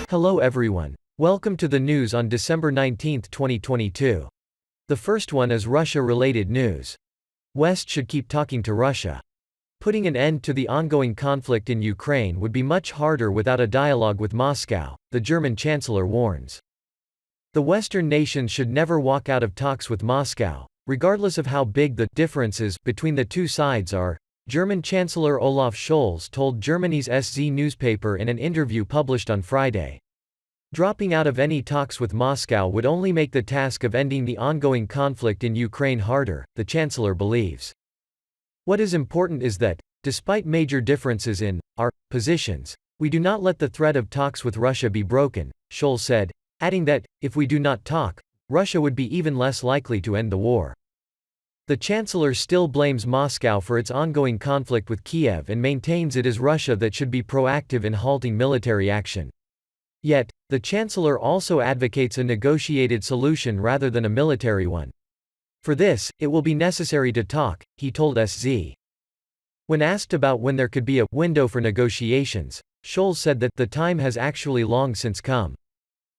Hello everyone. Welcome to the news on December 19, 2022. The first one is Russia-related news. West should keep talking to Russia. Putting an end to the ongoing conflict in Ukraine would be much harder without a dialogue with Moscow, the German Chancellor warns. The Western nations should never walk out of talks with Moscow, regardless of how big the differences between the two sides are, German Chancellor Olaf Scholz told Germany's SZ newspaper in an interview published on Friday. Dropping out of any talks with Moscow would only make the task of ending the ongoing conflict in Ukraine harder, the Chancellor believes. What is important is that, despite major differences in our positions, we do not let the thread of talks with Russia be broken, Scholz said, adding that, if we do not talk, Russia would be even less likely to end the war. The Chancellor still blames Moscow for its ongoing conflict with Kiev and maintains it is Russia that should be proactive in halting military action. Yet, the Chancellor also advocates a negotiated solution rather than a military one. For this, it will be necessary to talk, he told SZ. When asked about when there could be a window for negotiations, Scholz said that the time has actually long since come.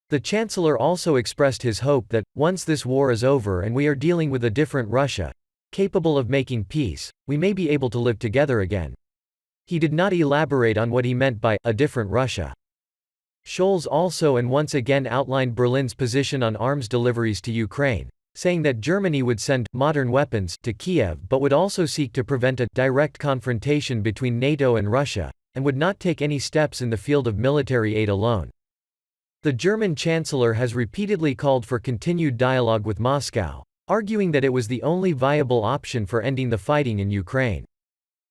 The Chancellor also expressed his hope that, once this war is over and we are dealing with a different Russia, capable of making peace, we may be able to live together again. He did not elaborate on what he meant by a different Russia. Scholz also and once again outlined Berlin's position on arms deliveries to Ukraine, saying that Germany would send modern weapons to Kiev but would also seek to prevent a direct confrontation between NATO and Russia, and would not take any steps in the field of military aid alone. The German Chancellor has repeatedly called for continued dialogue with Moscow, arguing that it was the only viable option for ending the fighting in Ukraine.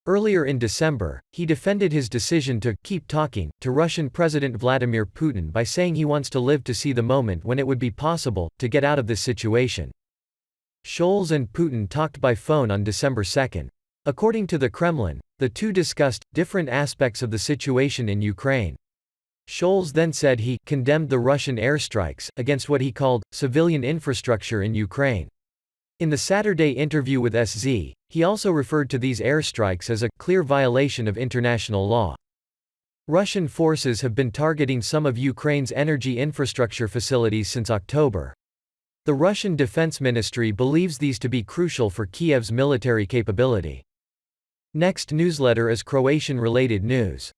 Earlier in December, he defended his decision to keep talking to Russian President Vladimir Putin by saying he wants to live to see the moment when it would be possible to get out of this situation. Scholz and Putin talked by phone on December 2. According to the Kremlin, the two discussed different aspects of the situation in Ukraine. Scholz then said he condemned the Russian airstrikes against what he called civilian infrastructure in Ukraine. In the Saturday interview with SZ, he also referred to these airstrikes as a clear violation of international law. Russian forces have been targeting some of Ukraine's energy infrastructure facilities since October. The Russian Defense Ministry believes these to be crucial for Kiev's military capability. Next newsletter is Croatian-related news.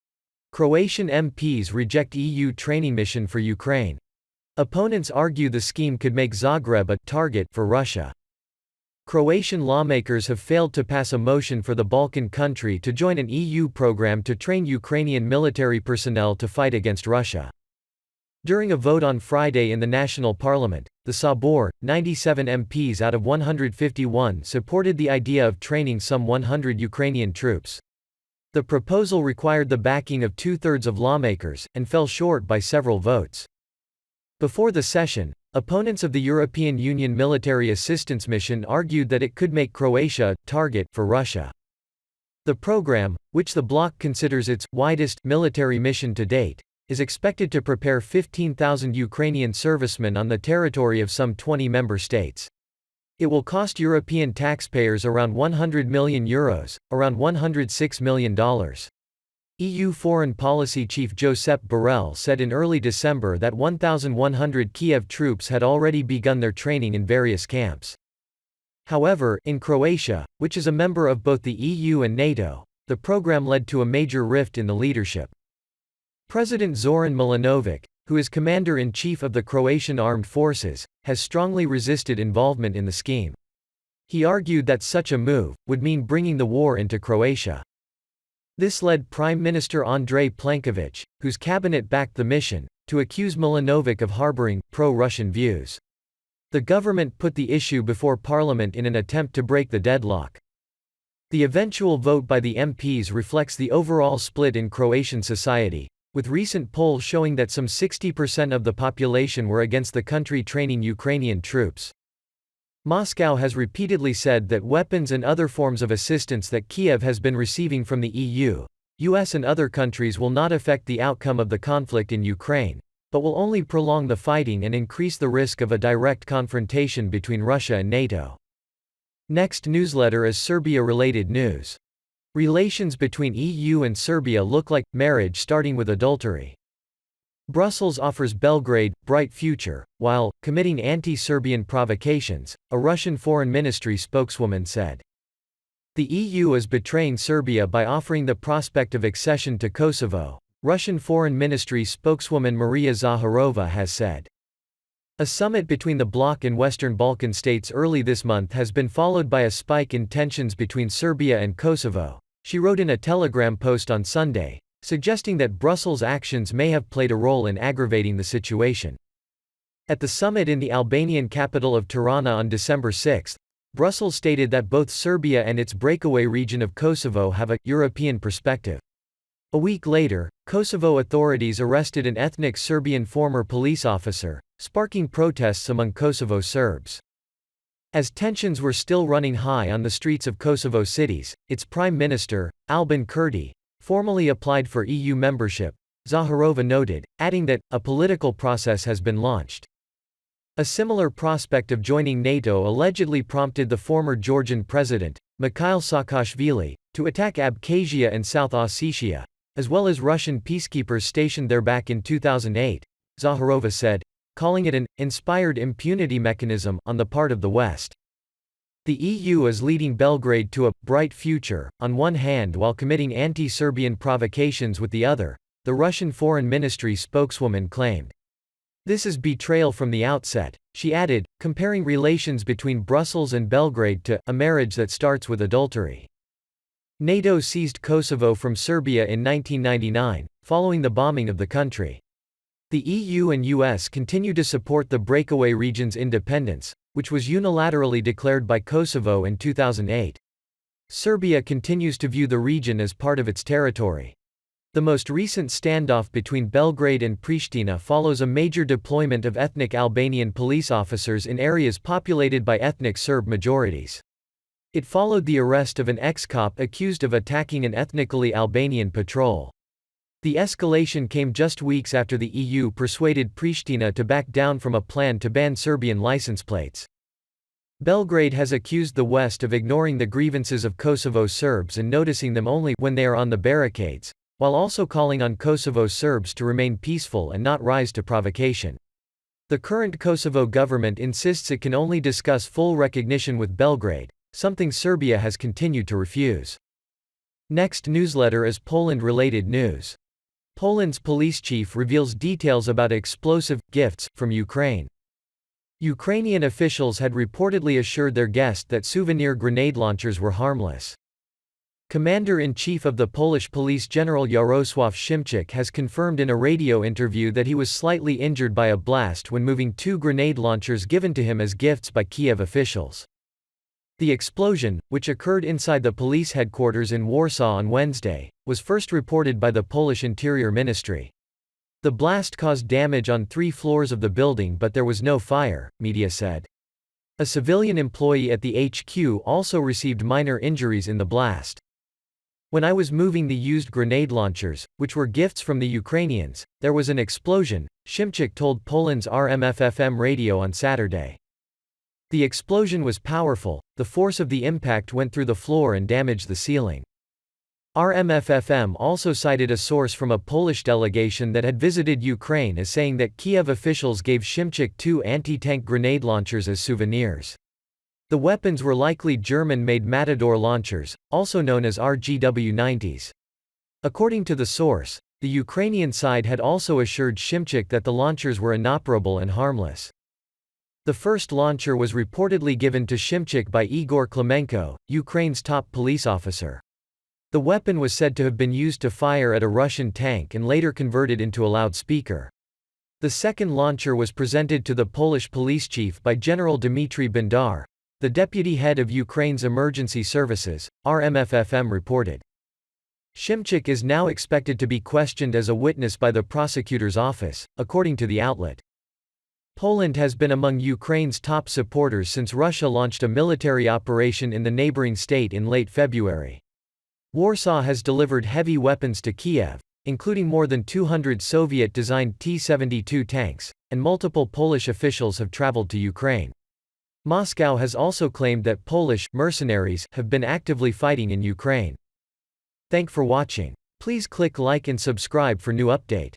Croatian MPs reject EU training mission for Ukraine. Opponents argue the scheme could make Zagreb a target for Russia. Croatian lawmakers have failed to pass a motion for the Balkan country to join an EU program to train Ukrainian military personnel to fight against Russia. During a vote on Friday in the National Parliament, the Sabor, 97 MPs out of 151 supported the idea of training some 100 Ukrainian troops. The proposal required the backing of two-thirds of lawmakers, and fell short by several votes. Before the session, opponents of the European Union Military Assistance Mission argued that it could make Croatia a target for Russia. The program, which the bloc considers its widest military mission to date, is expected to prepare 15,000 Ukrainian servicemen on the territory of some 20 member states. It will cost European taxpayers around €100 million, around $106 million. EU Foreign Policy Chief Josep Borrell said in early December that 1,100 Kiev troops had already begun their training in various camps. However, in Croatia, which is a member of both the EU and NATO, the program led to a major rift in the leadership. President Zoran Milanovic, who is commander-in-chief of the Croatian Armed Forces, has strongly resisted involvement in the scheme. He argued that such a move would mean bringing the war into Croatia. This led Prime Minister Andrej Plenković, whose cabinet backed the mission, to accuse Milanovic of harboring pro-Russian views. The government put the issue before Parliament in an attempt to break the deadlock. The eventual vote by the MPs reflects the overall split in Croatian society, with recent polls showing that some 60% of the population were against the country training Ukrainian troops. Moscow has repeatedly said that weapons and other forms of assistance that Kiev has been receiving from the EU, US and other countries will not affect the outcome of the conflict in Ukraine, but will only prolong the fighting and increase the risk of a direct confrontation between Russia and NATO. Next newsletter is Serbia-related news. Relations between EU and Serbia look like marriage starting with adultery. Brussels offers Belgrade bright future, while committing anti-Serbian provocations, a Russian foreign ministry spokeswoman said. The EU is betraying Serbia by offering the prospect of accession to Kosovo, Russian foreign ministry spokeswoman Maria Zakharova has said. A summit between the bloc and Western Balkan states early this month has been followed by a spike in tensions between Serbia and Kosovo, she wrote in a Telegram post on Sunday, suggesting that Brussels' actions may have played a role in aggravating the situation. At the summit in the Albanian capital of Tirana on December 6, Brussels stated that both Serbia and its breakaway region of Kosovo have a European perspective. A week later, Kosovo authorities arrested an ethnic Serbian former police officer, sparking protests among Kosovo Serbs. As tensions were still running high on the streets of Kosovo cities, its Prime Minister, Albin Kurti, formally applied for EU membership, Zakharova noted, adding that a political process has been launched. A similar prospect of joining NATO allegedly prompted the former Georgian president, Mikhail Saakashvili, to attack Abkhazia and South Ossetia, as well as Russian peacekeepers stationed there back in 2008, Zakharova said, calling it an inspired impunity mechanism on the part of the West. The EU is leading Belgrade to a bright future, on one hand while committing anti-Serbian provocations with the other, the Russian Foreign Ministry spokeswoman claimed. This is betrayal from the outset, she added, comparing relations between Brussels and Belgrade to a marriage that starts with adultery. NATO seized Kosovo from Serbia in 1999, following the bombing of the country. The EU and US continue to support the breakaway region's independence, which was unilaterally declared by Kosovo in 2008. Serbia continues to view the region as part of its territory. The most recent standoff between Belgrade and Pristina follows a major deployment of ethnic Albanian police officers in areas populated by ethnic Serb majorities. It followed the arrest of an ex-cop accused of attacking an ethnically Albanian patrol. The escalation came just weeks after the EU persuaded Pristina to back down from a plan to ban Serbian license plates. Belgrade has accused the West of ignoring the grievances of Kosovo Serbs and noticing them only when they are on the barricades, while also calling on Kosovo Serbs to remain peaceful and not rise to provocation. The current Kosovo government insists it can only discuss full recognition with Belgrade, something Serbia has continued to refuse. Next newsletter is Poland-related news. Poland's police chief reveals details about explosive gifts from Ukraine. Ukrainian officials had reportedly assured their guest that souvenir grenade launchers were harmless. Commander-in-Chief of the Polish Police General Jarosław Szymczyk has confirmed in a radio interview that he was slightly injured by a blast when moving two grenade launchers given to him as gifts by Kiev officials. The explosion, which occurred inside the police headquarters in Warsaw on Wednesday, was first reported by the Polish Interior Ministry. The blast caused damage on 3 floors of the building, but there was no fire, media said. A civilian employee at the HQ also received minor injuries in the blast. When I was moving the used grenade launchers, which were gifts from the Ukrainians, there was an explosion, Szymczyk told Poland's RMF-FM radio on Saturday. The explosion was powerful, the force of the impact went through the floor and damaged the ceiling. RMF-FM also cited a source from a Polish delegation that had visited Ukraine as saying that Kiev officials gave Szymczyk 2 anti-tank grenade launchers as souvenirs. The weapons were likely German-made Matador launchers, also known as RGW-90s. According to the source, the Ukrainian side had also assured Szymczyk that the launchers were inoperable and harmless. The first launcher was reportedly given to Szymczyk by Igor Klemenko, Ukraine's top police officer. The weapon was said to have been used to fire at a Russian tank and later converted into a loudspeaker. The second launcher was presented to the Polish police chief by General Dmitry Bendar, the deputy head of Ukraine's emergency services, RMF-FM reported. Szymczyk is now expected to be questioned as a witness by the prosecutor's office, according to the outlet. Poland has been among Ukraine's top supporters since Russia launched a military operation in the neighboring state in late February. Warsaw has delivered heavy weapons to Kiev, including more than 200 Soviet-designed T-72 tanks, and multiple Polish officials have traveled to Ukraine. Moscow has also claimed that Polish mercenaries have been actively fighting in Ukraine. Thanks for watching. Please click like and subscribe for new update.